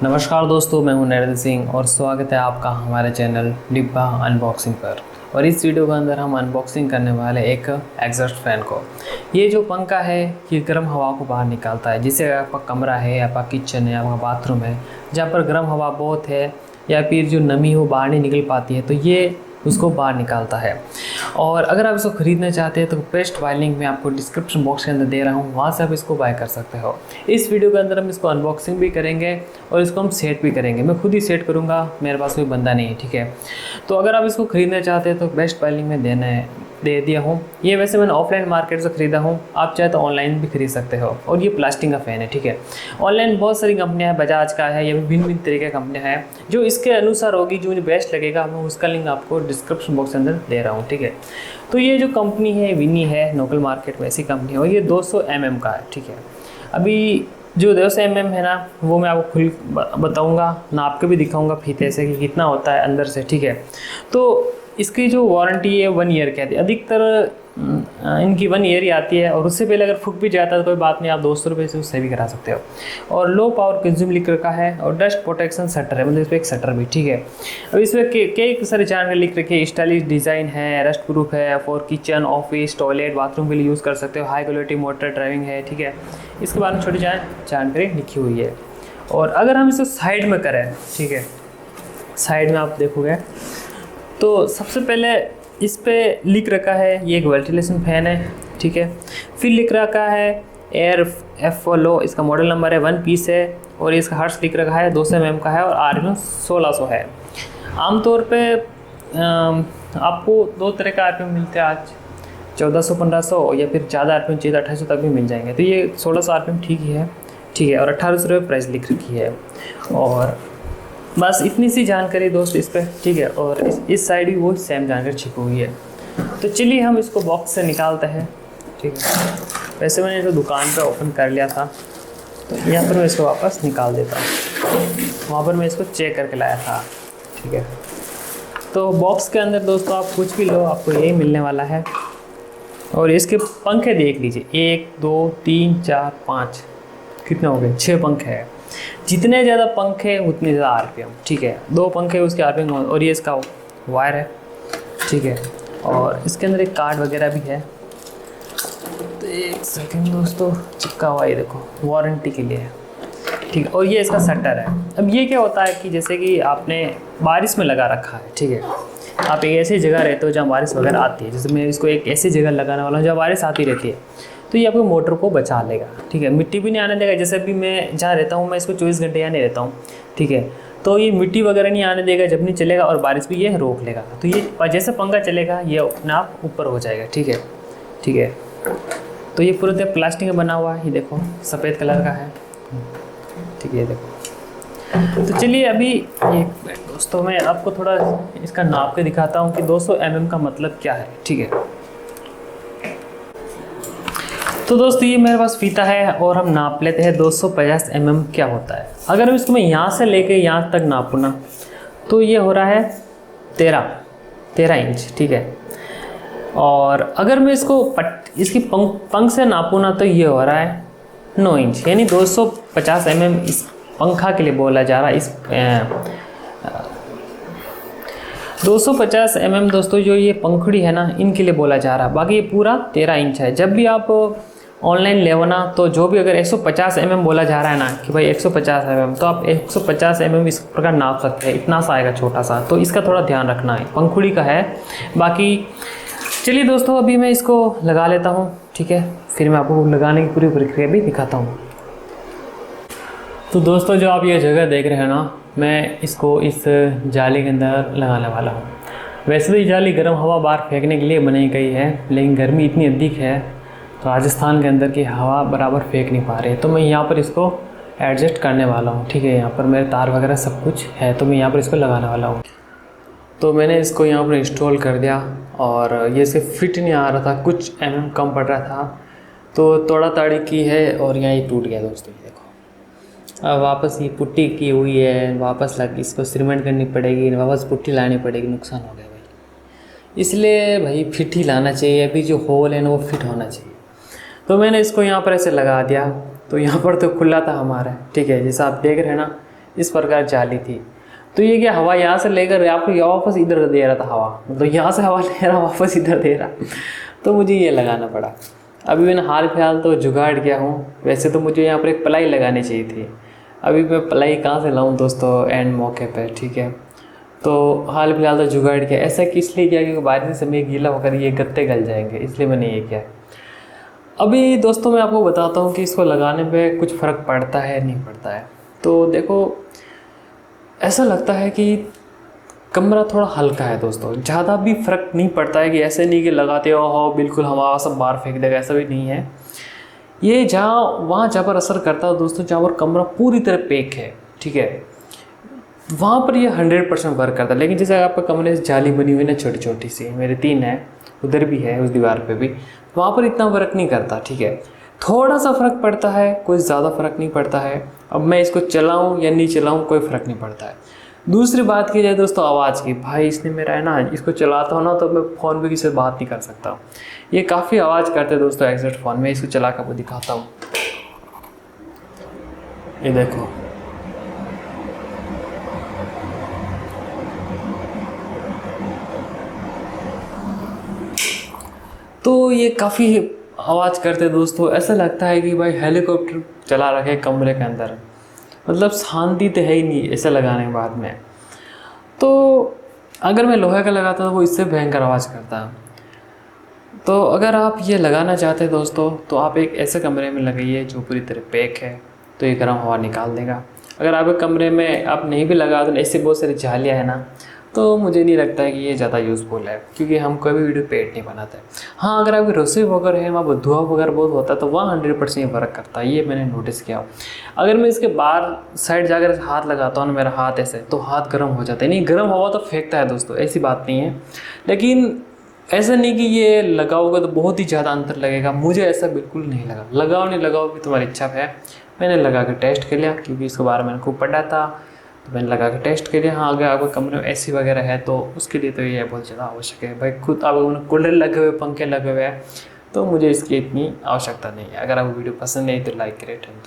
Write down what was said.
नमस्कार दोस्तों, मैं हूं नरेंद्र सिंह और स्वागत है आपका हमारे चैनल डिब्बा अनबॉक्सिंग पर। और इस वीडियो के अंदर हम अनबॉक्सिंग करने वाले एक एग्जॉस्ट फैन को। ये जो पंखा है ये गर्म हवा को बाहर निकालता है, जिससे आपका कमरा है, आपका किचन है, आपका बाथरूम है, जहाँ पर गर्म हवा बहुत है या फिर जो नमी हो बाहर नहीं निकल पाती है, तो ये उसको बाहर निकालता है। और अगर आप इसको ख़रीदना चाहते हैं तो बेस्ट बाय लिंक मैं आपको डिस्क्रिप्शन बॉक्स के अंदर दे रहा हूँ, वहाँ से आप इसको बाय कर सकते हो। इस वीडियो के अंदर हम इसको अनबॉक्सिंग भी करेंगे और इसको हम सेट भी करेंगे। मैं खुद ही सेट करूँगा, मेरे पास कोई बंदा नहीं है, ठीक है। तो अगर आप इसको ख़रीदना चाहते हैं तो बेस्ट बाय लिंक में दे दिया हूँ। ये वैसे मैंने ऑफलाइन मार्केट से ख़रीदा हूँ, आप चाहे तो ऑनलाइन भी खरीद सकते हो। और ये प्लास्टिक का फ़ैन है, ठीक है। ऑनलाइन बहुत सारी कंपनियाँ हैं, बजाज का है या भिन्न भिन्न तरीके की कंपनियाँ हैं, जो इसके अनुसार होगी, जो मुझे बेस्ट लगेगा मैं उसका लिंक आपको डिस्क्रिप्शन बॉक्स के अंदर दे रहा हूँ, ठीक है। तो ये जो कंपनी है विनी है, लोकल मार्केट में ऐसी कंपनी है और ये 200 mm का है, ठीक है। अभी जो 200 mm है ना, वो मैं आपको खुल बताऊँगा, नाप के भी दिखाऊँगा फीते से कि कितना होता है अंदर से, ठीक है। तो इसकी जो वारंटी है 1 ईयर की आती है, अधिकतर इनकी 1 ईयर ही आती है। और उससे पहले अगर फूक भी जाता है तो कोई बात नहीं, आप 200 रुपये से उससे भी करा सकते हो। और लो पावर कंज्यूम लिख रखा है और डस्ट प्रोटेक्शन शटर है, मतलब इस पर एक शटर भी, ठीक है। अब इसमें कई सारे जानकारी लिख रखी है, स्टाइलिश डिज़ाइन है, रस्ट प्रूफ है, for kitchen, office, toilet, bathroom के लिए यूज़ कर सकते हो, हाई क्वालिटी मोटर ड्राइविंग है, ठीक है। इसके बारे में छोटी जानकारी लिखी हुई है। और अगर हम इसे साइड में करें, ठीक है, साइड में आप देखोगे तो सबसे पहले इस पे लिख रखा है ये एक वेंटिलेशन फैन है, ठीक है। फिर लिख रखा है एयर एफोलो, इसका मॉडल नंबर है, 1 पीस है और इसका हर्ट्ज लिख रखा है, 200 mm का है और RPM 1600 है। आमतौर पे आपको 2 तरह का RPM मिलते हैं आज, 1400, 1500 या फिर ज़्यादा RPM चाहिए 2800 तक भी मिल जाएंगे। तो ये 1600 RPM ठीक ही है, ठीक है। और 1800 रुपये प्राइस लिख रखी है। और बस इतनी सी जानकारी दोस्त इस पर, ठीक है। और इस साइड भी वो सेम जानकारी छिपी हुई है। तो चलिए हम इसको बॉक्स से निकालते हैं, ठीक है। वैसे मैंने जो दुकान पे ओपन कर लिया था, तो यहाँ पर मैं इसको वापस निकाल देता हूँ। वहाँ पर मैं इसको चेक करके लाया था, ठीक है। तो बॉक्स के अंदर दोस्तों आप कुछ भी लो, आपको यही मिलने वाला है। और इसके पंखे देख लीजिए, 1 2 3 4 5, कितने हो गए, 6 पंखे हैं। जितने ज़्यादा पंखे उतनी ज़्यादा RPM, ठीक है। 2 पंखे उसके RPM। और ये इसका वायर है, ठीक है। और इसके अंदर एक कार्ड वगैरह भी है। तो एक सेकंड दोस्तों, चिपका हुआ ये देखो, वारंटी के लिए है, ठीक है। और ये इसका शटर है। अब ये क्या होता है कि जैसे कि आपने बारिश में लगा रखा है, ठीक है। आप एक ऐसी जगह रहते हो जहाँ बारिश वगैरह आती है, जैसे मैं इसको एक ऐसी जगह लगाने वाला हूँ जहाँ बारिश आती रहती है, तो ये आपको मोटर को बचा लेगा, ठीक है। मिट्टी भी नहीं आने देगा। जैसे अभी मैं जहाँ रहता हूँ, मैं इसको 24 घंटे यहाँ नहीं रहता हूँ, ठीक है। तो ये मिट्टी वगैरह नहीं आने देगा जब नहीं चलेगा, और बारिश भी ये रोक लेगा। तो ये जैसे पंखा चलेगा ये अपने आप ऊपर हो जाएगा, ठीक है, ठीक है। तो ये पूरा प्लास्टिक में बना हुआ है, ये देखो सफ़ेद कलर का है, ठीक है, देखो। तो चलिए अभी एक दोस्तों मैं आपको थोड़ा इसका नाप के दिखाता हूँ कि 200 mm का मतलब क्या है, ठीक है। तो दोस्तों ये मेरे पास फीता है और हम नाप लेते हैं 250 mm क्या होता है। अगर इसको मैं यहाँ से लेके यहाँ तक नापूँ ना, तो ये हो रहा है 13 इंच, ठीक है। और अगर मैं इसको इसकी पंख से नापूँ ना, तो ये हो रहा है 9 इंच, यानी 250 mm इस पंखा के लिए बोला जा रहा है। इस 250 mm दोस्तों जो ये पंखुड़ी है ना, इनके लिए बोला जा रहा है। बाकी ये पूरा 13 इंच है। जब भी आप ऑनलाइन लेवो ना, तो जो भी अगर 150 mm बोला जा रहा है ना कि भाई 150 mm, तो आप 150 mm इस प्रकार नाप सकते हैं। इतना सा आएगा छोटा सा, तो इसका थोड़ा ध्यान रखना है, पंखुड़ी का है। बाकी चलिए दोस्तों अभी मैं इसको लगा लेता हूँ, ठीक है। फिर मैं आपको लगाने की पूरी प्रक्रिया भी दिखाता हूँ। तो दोस्तों जो आप ये जगह देख रहे हैं ना, मैं इसको इस जाली के अंदर लगाने वाला हूँ। वैसे तो ये जाली गर्म हवा बाहर फेंकने के लिए बनाई गई है, लेकिन गर्मी इतनी अधिक है तो राजस्थान के अंदर की हवा बराबर फेंक नहीं पा रही, तो मैं यहाँ पर इसको एडजस्ट करने वाला हूँ, ठीक है। यहाँ पर मेरे तार वगैरह सब कुछ है, तो मैं यहाँ पर इसको लगाने वाला हूँ। तो मैंने इसको यहाँ पर इंस्टॉल कर दिया और ये से फिट नहीं आ रहा था, कुछ mm कम पड़ रहा था, तो तोड़ा ताड़ी की है और यहाँ ये टूट गया दोस्तों, ये देखो। अब वापस ये पुट्टी की हुई है, वापस लग इसको सीमेंट करनी पड़ेगी, वापस पुट्टी लानी पड़ेगी, नुकसान हो गया भाई। इसलिए भाई फिट ही लाना चाहिए, अभी जो होल है ना वो फिट होना चाहिए। तो मैंने इसको यहाँ पर ऐसे लगा दिया, तो यहाँ पर तो खुला था हमारा, ठीक है। जैसा आप देख रहे हैं ना, इस प्रकार जाली थी। तो ये क्या हवा यहाँ से लेकर आपको वापस इधर दे रहा था हवा, मतलब यहाँ से हवा ले रहा वापस इधर दे रहा। तो मुझे ये लगाना पड़ा। अभी मैंने हाल फिलहाल तो जुगाड़ किया हूँ। वैसे तो मुझे यहाँ पर एक प्लाई लगानी चाहिए थी, अभी मैं प्लाई कहाँ से लाऊं दोस्तों एंड मौके पे, ठीक है। तो हाल फिलहाल तो जुगाड़ किया। ऐसा कि इसलिए किया क्योंकि बारिश से मैं गीला होकर ये गत्ते गल जाएंगे, इसलिए मैंने ये किया। अभी दोस्तों मैं आपको बताता हूँ कि इसको लगाने पे कुछ फ़र्क पड़ता है नहीं पड़ता है। तो देखो ऐसा लगता है कि कमरा थोड़ा हल्का है दोस्तों, ज़्यादा भी फ़र्क नहीं पड़ता है कि ऐसे नहीं कि लगाते हो बिल्कुल हवा सब बाहर फेंक देगा, ऐसा भी नहीं है। ये जहाँ पर असर करता है दोस्तों, जहाँ पर कमरा पूरी तरह पैक है, ठीक है, वहाँ पर ये 100% वर्क करता है। लेकिन जैसे आपका कमरे से जाली बनी हुई ना छोटी छोटी सी, मेरे 3 है, उधर भी है उस दीवार पे भी, वहाँ पर इतना फ़र्क नहीं करता, ठीक है। थोड़ा सा फ़र्क पड़ता है, कोई ज़्यादा फ़र्क नहीं पड़ता है। अब मैं इसको चलाऊँ या नहीं चलाऊँ कोई फ़र्क नहीं पड़ता है। दूसरी बात की जाए दोस्तों आवाज़ की, भाई इसने मेरा है ना, इसको चलाता हूँ ना तो मैं फ़ोन पे किसी से बात नहीं कर सकता हूँ। ये काफ़ी आवाज़ करते हैं दोस्तों एग्जैक्ट फ़ोन में। इसको चला कर वो दिखाता हूँ, ये देखो। तो ये काफ़ी आवाज़ करते हैं दोस्तों, ऐसा लगता है कि भाई हेलीकॉप्टर चला रखे कमरे के अंदर, मतलब शांति तो है ही नहीं ऐसे लगाने के बाद में। तो अगर मैं लोहे का लगाता तो वो इससे भयंकर आवाज़ करता। तो अगर आप ये लगाना चाहते हैं दोस्तों तो आप एक ऐसे कमरे में लगाइए जो पूरी तरह पैक है, तो ये गर्म हवा निकाल देगा। अगर आपके कमरे में आप नहीं भी लगा तो ऐसे बहुत सारी जालियाँ हैं ना, तो मुझे नहीं लगता है कि ये ज़्यादा यूज़फुल है, क्योंकि हम कोई भी वीडियो पेट नहीं बनाते। हाँ अगर आपकी रसोई वगैरह है, वहाँ धुआं वगैरह बहुत होता है, तो वहाँ 100% ये वर्क करता है, ये मैंने नोटिस किया। अगर मैं इसके बाहर साइड जाकर हाथ लगाता हूँ ना, मेरा हाथ ऐसे, तो हाथ गर्म हो जाता है। नहीं गर्म हवा तो फेंकता है दोस्तों, ऐसी बात नहीं है, लेकिन ऐसा नहीं कि ये लगाओगे तो बहुत ही ज़्यादा अंतर लगेगा। मुझे ऐसा बिल्कुल नहीं लगा। लगाओ नहीं लगाओ भी तुम्हारी इच्छा है। मैंने लगा के टेस्ट कर लिया, क्योंकि इसके बारे में मैंने खूब पढ़ा था, तो मैंने लगा के टेस्ट कर लिया। हाँ अगर आपके कमरे में एसी वगैरह है तो उसके लिए तो ये बहुत ज़्यादा आवश्यक है। भाई खुद आप कूलर लगे हुए, पंखे लगे हुए हैं, तो मुझे इसकी इतनी आवश्यकता नहीं है। अगर आपको वीडियो पसंद नहीं तो लाइक करें। Thank you.